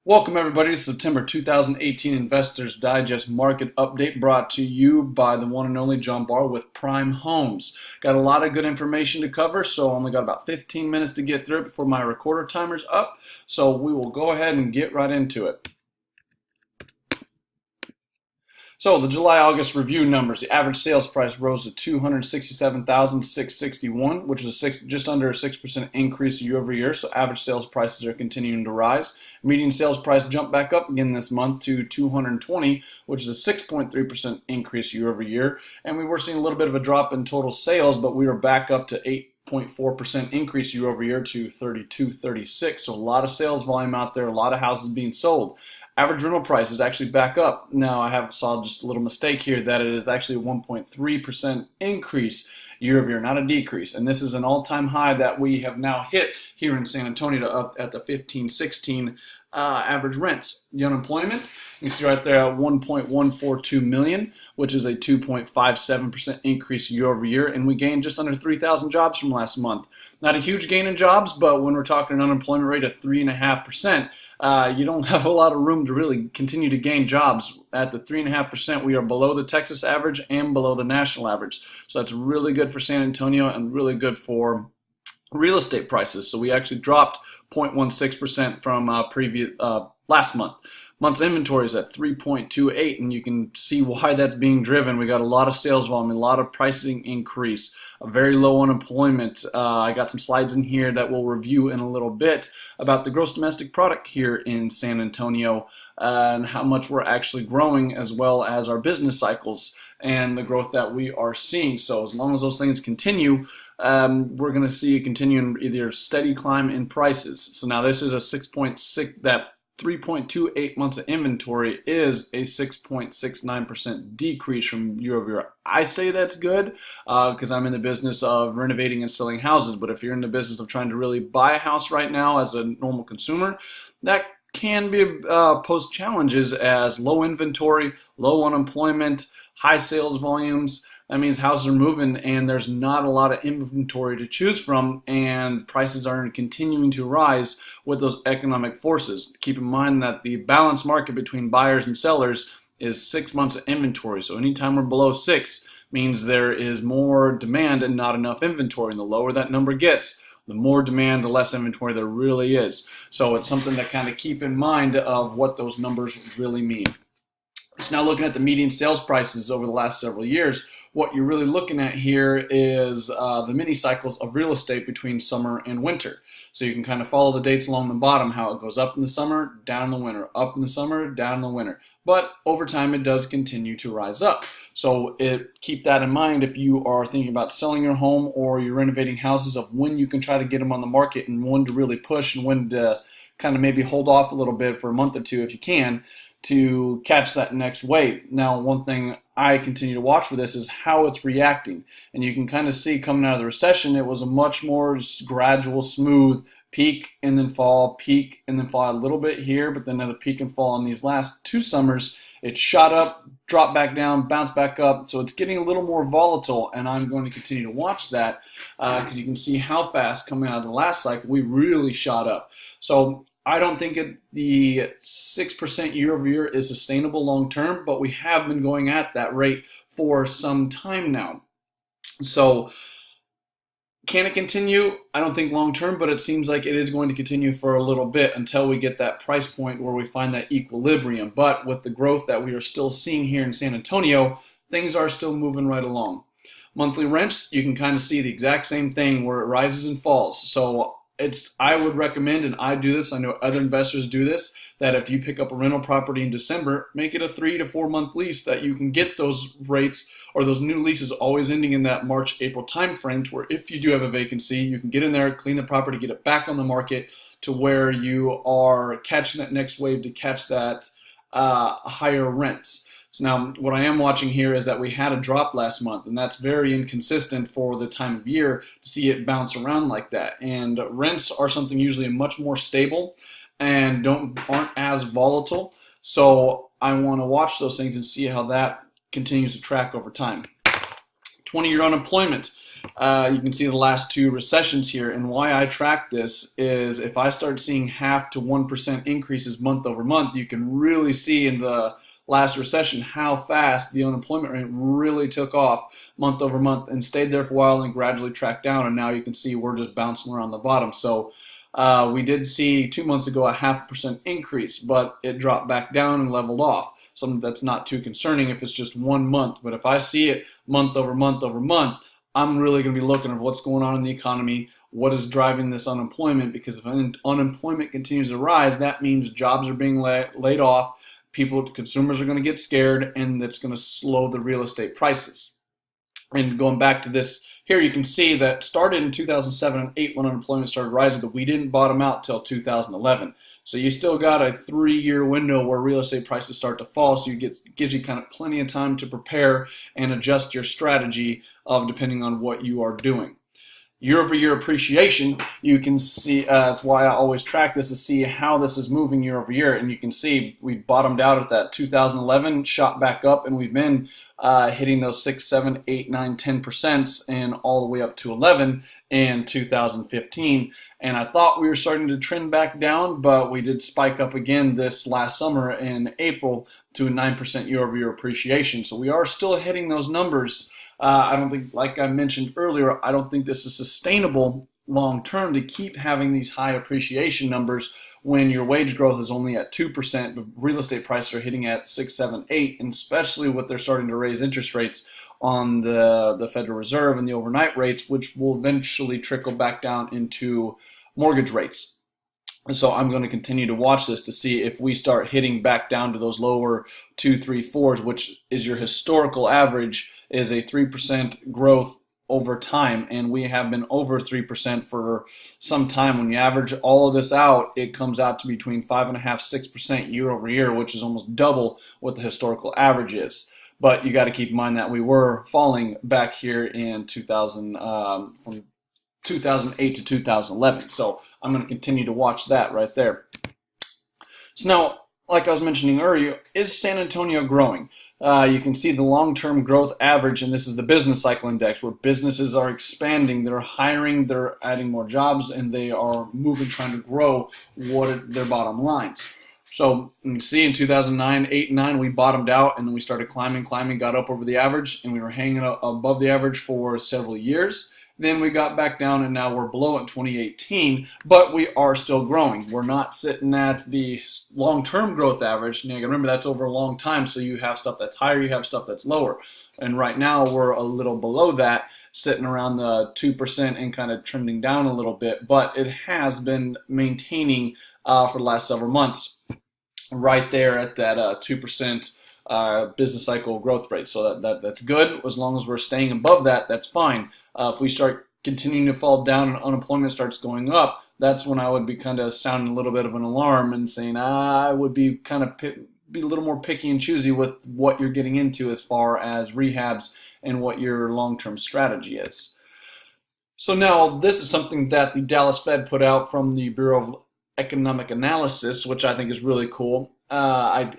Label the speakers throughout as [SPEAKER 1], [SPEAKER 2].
[SPEAKER 1] Welcome everybody to September 2018 Investors Digest Market Update brought to you by the one and only John Barr with Prime Homes. Got a lot of good information to cover, so I only got about 15 minutes to get through it before my recorder timer's up. So we will go ahead and get right into it. So the July-August review numbers, the average sales price rose to $267,661, which is just under a 6% increase year over year. So average sales prices are continuing to rise. Median sales price jumped back up again this month to $220, which is a 6.3% increase year over year. And we were seeing a little bit of a drop in total sales, but we were back up to 8.4% increase year over year to 3236. So a lot of sales volume out there, a lot of houses being sold. Average rental price is actually back up. Now I saw just a little mistake here that it is actually a 1.3% increase year over year, not a decrease. And this is an all-time high that we have now hit here in San Antonio up at the 15-16 average rents. The unemployment, you can see right there at 1.142 million, which is a 2.57% increase year over year. And we gained just under 3,000 jobs from last month. Not a huge gain in jobs, but when we're talking an unemployment rate of 3.5%, you don't have a lot of room to really continue to gain jobs. At the 3.5%, we are below the Texas average and below the national average. So that's really good for San Antonio and really good for real estate prices. So we actually dropped 0.16% from last month. Month's inventory is at 3.28, and you can see why that's being driven. We got a lot of sales volume, a lot of pricing increase, a very low unemployment. I got some slides in here that we'll review in a little bit about the gross domestic product here in San Antonio and how much we're actually growing, as well as our business cycles and the growth that we are seeing. So as long as those things continue, we're going to see a continuing either steady climb in prices. So now this is a 6.6, that 3.28 months of inventory is a 6.69% decrease from year over year. I say that's good because I'm in the business of renovating and selling houses. But if you're in the business of trying to really buy a house right now as a normal consumer, that can be pose challenges as low inventory, low unemployment, high sales volumes. That means houses are moving and there's not a lot of inventory to choose from, and prices are continuing to rise with those economic forces. Keep in mind that the balanced market between buyers and sellers is 6 months of inventory. So anytime we're below 6 means there is more demand and not enough inventory. And the lower that number gets, the more demand, the less inventory there really is. So it's something to kind of keep in mind of what those numbers really mean. So now looking at the median sales prices over the last several years, what you're really looking at here is the mini cycles of real estate between summer and winter. So you can kind of follow the dates along the bottom, how it goes up in the summer, down in the winter, up in the summer, down in the winter. But over time, it does continue to rise up. So keep that in mind if you are thinking about selling your home or you're renovating houses, of when you can try to get them on the market and when to really push and when to kind of maybe hold off a little bit for a month or two if you can, to catch that next wave. Now, one thing I continue to watch for this is how it's reacting. And you can kind of see coming out of the recession, it was a much more gradual, smooth peak and then fall, a little bit here, but then another peak and fall. In these last 2 summers, it shot up, dropped back down, bounced back up. So it's getting a little more volatile, and I'm going to continue to watch that because you can see how fast coming out of the last cycle, we really shot up. So I don't think the 6% year over year is sustainable long term, but we have been going at that rate for some time now. So can it continue? I don't think long term, but it seems like it is going to continue for a little bit until we get that price point where we find that equilibrium. But with the growth that we are still seeing here in San Antonio, things are still moving right along. Monthly rents, you can kind of see the exact same thing where it rises and falls. So I would recommend, and I do this, I know other investors do this, that if you pick up a rental property in December, make it a 3 to 4 month lease that you can get those rates or those new leases always ending in that March, April time frame, to where if you do have a vacancy, you can get in there, clean the property, get it back on the market to where you are catching that next wave to catch that higher rents. So now what I am watching here is that we had a drop last month, and that's very inconsistent for the time of year to see it bounce around like that. And rents are something usually much more stable and aren't as volatile. So I want to watch those things and see how that continues to track over time. 20-year unemployment. You can see the last two recessions here, and why I track this is if I start seeing 0.5 to 1% increases month over month, you can really see in the last recession how fast the unemployment rate really took off month over month and stayed there for a while and gradually tracked down, and now you can see we're just bouncing around the bottom. So we did see 2 months ago a 0.5% increase, but it dropped back down and leveled off. Something that's not too concerning if it's just 1 month, but if I see it month over month over month, I'm really going to be looking at what's going on in the economy, what is driving this unemployment, because if unemployment continues to rise, that means jobs are being laid off, consumers are going to get scared, and that's going to slow the real estate prices. And going back to this here, you can see that started in 2007 and 8 when unemployment started rising, but we didn't bottom out till 2011. So you still got a 3-year window where real estate prices start to fall, so gives you kind of plenty of time to prepare and adjust your strategy depending on what you are doing. Year-over-year appreciation, you can see, that's why I always track this to see how this is moving year over year, and you can see we bottomed out at that 2011, shot back up, and we've been hitting those 6, 7, 8, 9, 10% and all the way up to 11 in 2015. And I thought we were starting to trend back down, but we did spike up again this last summer in April to a 9% year-over-year appreciation. So we are still hitting those numbers. I don't think, like I mentioned earlier, I don't think this is sustainable long term to keep having these high appreciation numbers when your wage growth is only at 2%, but real estate prices are hitting at 6, 7, 8, and especially what they're starting to raise interest rates on the Federal Reserve and the overnight rates, which will eventually trickle back down into mortgage rates. And so I'm going to continue to watch this to see if we start hitting back down to those lower 2, 3, 4s, which is your historical average, is a 3% growth over time, and we have been over 3% for some time. When you average all of this out, it comes out to between 5.5%, 6% year over year, which is almost double what the historical average is. But you got to keep in mind that we were falling back here in 2000, from 2008 to 2011. So I'm going to continue to watch that right there. So now, like I was mentioning earlier, is San Antonio growing? You can see the long-term growth average, and this is the business cycle index, where businesses are expanding, they're hiring, they're adding more jobs, and they are moving, trying to grow their bottom lines. So you can see in 2009, 8, and 9, we bottomed out, and then we started climbing, got up over the average, and we were hanging above the average for several years. Then we got back down, and now we're below in 2018, but we are still growing. We're not sitting at the long-term growth average. Now, remember, that's over a long time, so you have stuff that's higher, you have stuff that's lower. And right now, we're a little below that, sitting around the 2% and kind of trending down a little bit, but it has been maintaining for the last several months right there at that 2% business cycle growth rate. So that's good. As long as we're staying above that, that's fine. If we start continuing to fall down and unemployment starts going up, that's when I would be kind of sounding a little bit of an alarm and saying I would be kind of be a little more picky and choosy with what you're getting into as far as rehabs and what your long-term strategy is. So now this is something that the Dallas Fed put out from the Bureau of Economic Analysis, which I think is really cool. I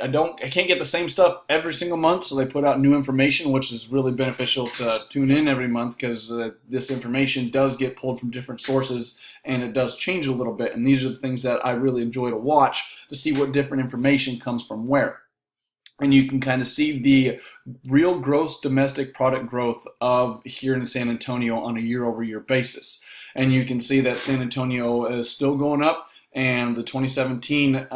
[SPEAKER 1] can't get the same stuff every single month, so they put out new information, which is really beneficial to tune in every month because this information does get pulled from different sources and it does change a little bit. And these are the things that I really enjoy to watch to see what different information comes from where. And you can kind of see the real gross domestic product growth of here in San Antonio on a year-over-year basis. And you can see that San Antonio is still going up. And the 2017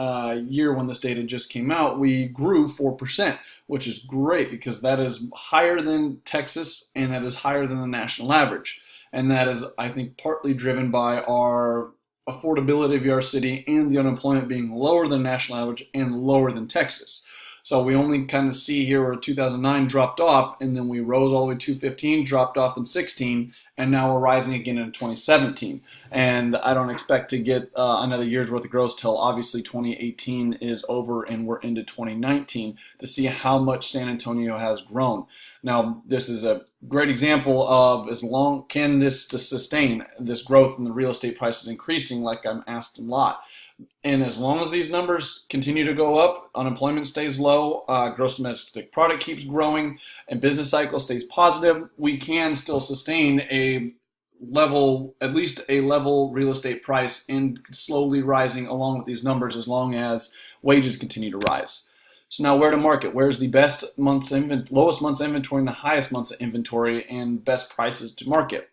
[SPEAKER 1] year when this data just came out, we grew 4%, which is great because that is higher than Texas and that is higher than the national average. And that is, I think, partly driven by our affordability of our city and the unemployment being lower than national average and lower than Texas. So we only kind of see here where 2009 dropped off, and then we rose all the way to 2015, dropped off in 16, and now we're rising again in 2017. And I don't expect to get another year's worth of growth till obviously 2018 is over and we're into 2019 to see how much San Antonio has grown. Now, this is a great example of can this sustain this growth in the real estate prices increasing like I'm asked a lot. And as long as these numbers continue to go up, unemployment stays low, gross domestic product keeps growing, and business cycle stays positive, we can still sustain a level, at least a level real estate price, and slowly rising along with these numbers as long as wages continue to rise. So now where to market? Where's the best months, lowest months inventory and the highest months of inventory and best prices to market?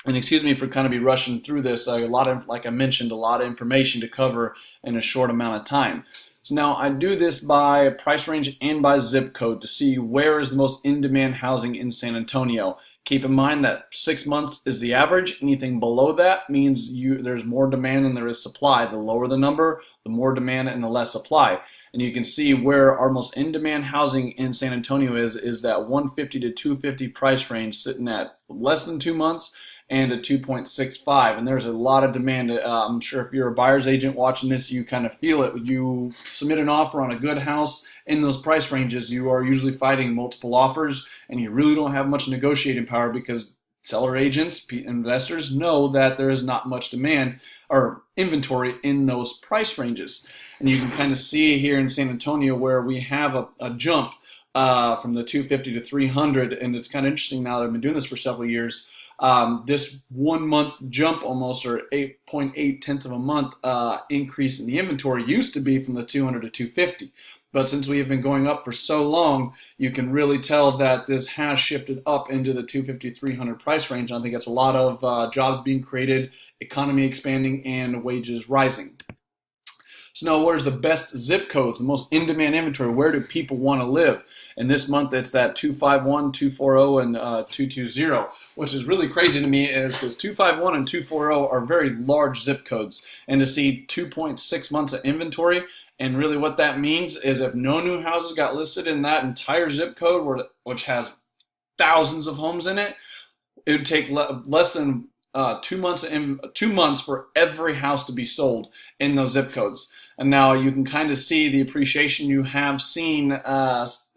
[SPEAKER 1] And excuse me for kind of be rushing through this. A lot of, like I mentioned, a lot of information to cover in a short amount of time. So now I do this by price range and by zip code to see where is the most in-demand housing in San Antonio. Keep in mind that 6 months is the average. Anything below that means there's more demand than there is supply. The lower the number, the more demand and the less supply. And you can see where our most in-demand housing in San Antonio is that 150 to 250 price range, sitting at less than 2 months and a 2.65, and there's a lot of demand. I'm sure if you're a buyer's agent watching this, you kind of feel it. You submit an offer on a good house in those price ranges, you are usually fighting multiple offers, and you really don't have much negotiating power because seller agents, investors know that there is not much demand or inventory in those price ranges. And you can kind of see here in San Antonio where we have a jump from the 250 to 300, and it's kind of interesting now that I've been doing this for several years. This 1 month jump almost, or 8.8 tenths of a month increase in the inventory used to be from the 200 to 250. But since we have been going up for so long, you can really tell that this has shifted up into the 250, 300 price range. And I think it's a lot of jobs being created, economy expanding, and wages rising. So now where's the best zip codes, the most in-demand inventory? Where do people want to live? And this month it's that 251, 240, and 220, which is really crazy to me is because 251 and 240 are very large zip codes. And to see 2.6 months of inventory, and really what that means is if no new houses got listed in that entire zip code, which has thousands of homes in it, it would take less than 2 months for every house to be sold in those zip codes. And now you can kind of see the appreciation you have seen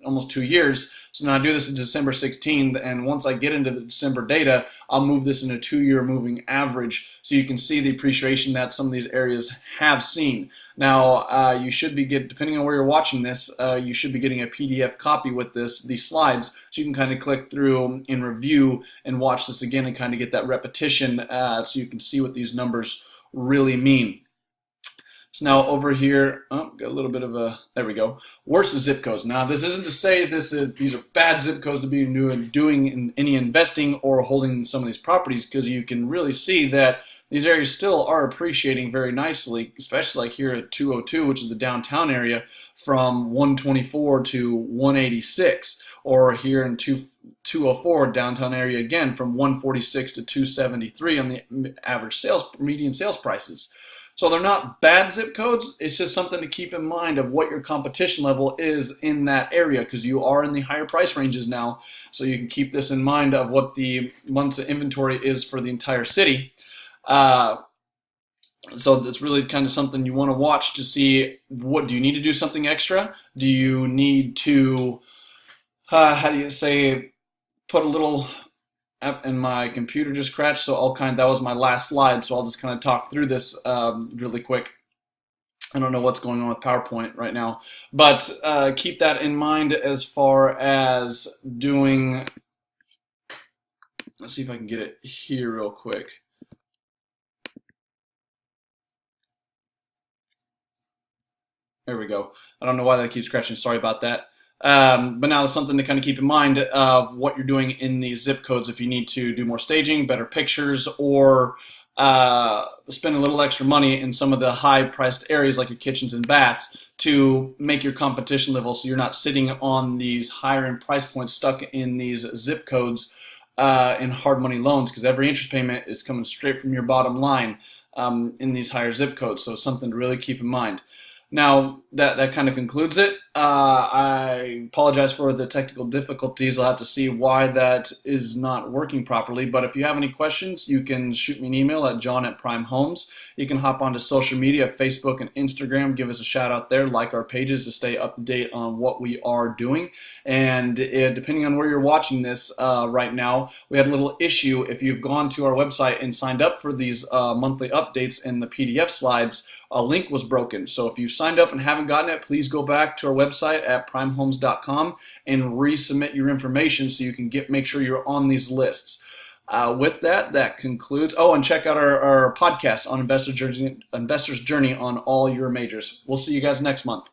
[SPEAKER 1] almost 2 years. So now I do this in December 16th, and once I get into the December data, I'll move this in a 2-year moving average so you can see the appreciation that some of these areas have seen. Now, you should be depending on where you're watching this, you should be getting a PDF copy with these slides, so you can kind of click through and review and watch this again and kind of get that repetition so you can see what these numbers really mean. So now over here, got a little bit of there we go. Worst zip codes. Now this isn't to say these are bad zip codes to be doing in any investing or holding some of these properties, because you can really see that these areas still are appreciating very nicely, especially like here at 202, which is the downtown area, from 124 to 186, or here in 204 downtown area again from 146 to 273 on the average median sales prices. So they're not bad zip codes, it's just something to keep in mind of what your competition level is in that area, because you are in the higher price ranges now, so you can keep this in mind of what the months of inventory is for the entire city. So it's really kind of something you want to watch to see, what do you need to do something extra? Do you need to, how do you say, put a little, and my computer just crashed, so that was my last slide, so I'll just kind of talk through this really quick. I don't know what's going on with PowerPoint right now, but keep that in mind as far as doing, let's see if I can get it here real quick. There we go. I don't know why that keeps scratching. Sorry about that. But now it's something to kind of keep in mind of what you're doing in these zip codes if you need to do more staging, better pictures, or spend a little extra money in some of the high-priced areas like your kitchens and baths to make your competition level so you're not sitting on these higher-end price points stuck in these zip codes in hard money loans, because every interest payment is coming straight from your bottom line in these higher zip codes. So something to really keep in mind. Now, that kind of concludes it. I apologize for the technical difficulties. I'll have to see why that is not working properly. But if you have any questions, you can shoot me an email at john@PRYME.homes. You can hop onto social media, Facebook and Instagram. Give us a shout out there. Like our pages to stay up to date on what we are doing. And depending on where you're watching this right now, we had a little issue. If you've gone to our website and signed up for these monthly updates and the PDF slides, a link was broken. So if you signed up and haven't gotten it, please go back to our website at prymehomes.com and resubmit your information so you can make sure you're on these lists. With that, that concludes. Oh, and check out our podcast on Investor's Journey on all your majors. We'll see you guys next month.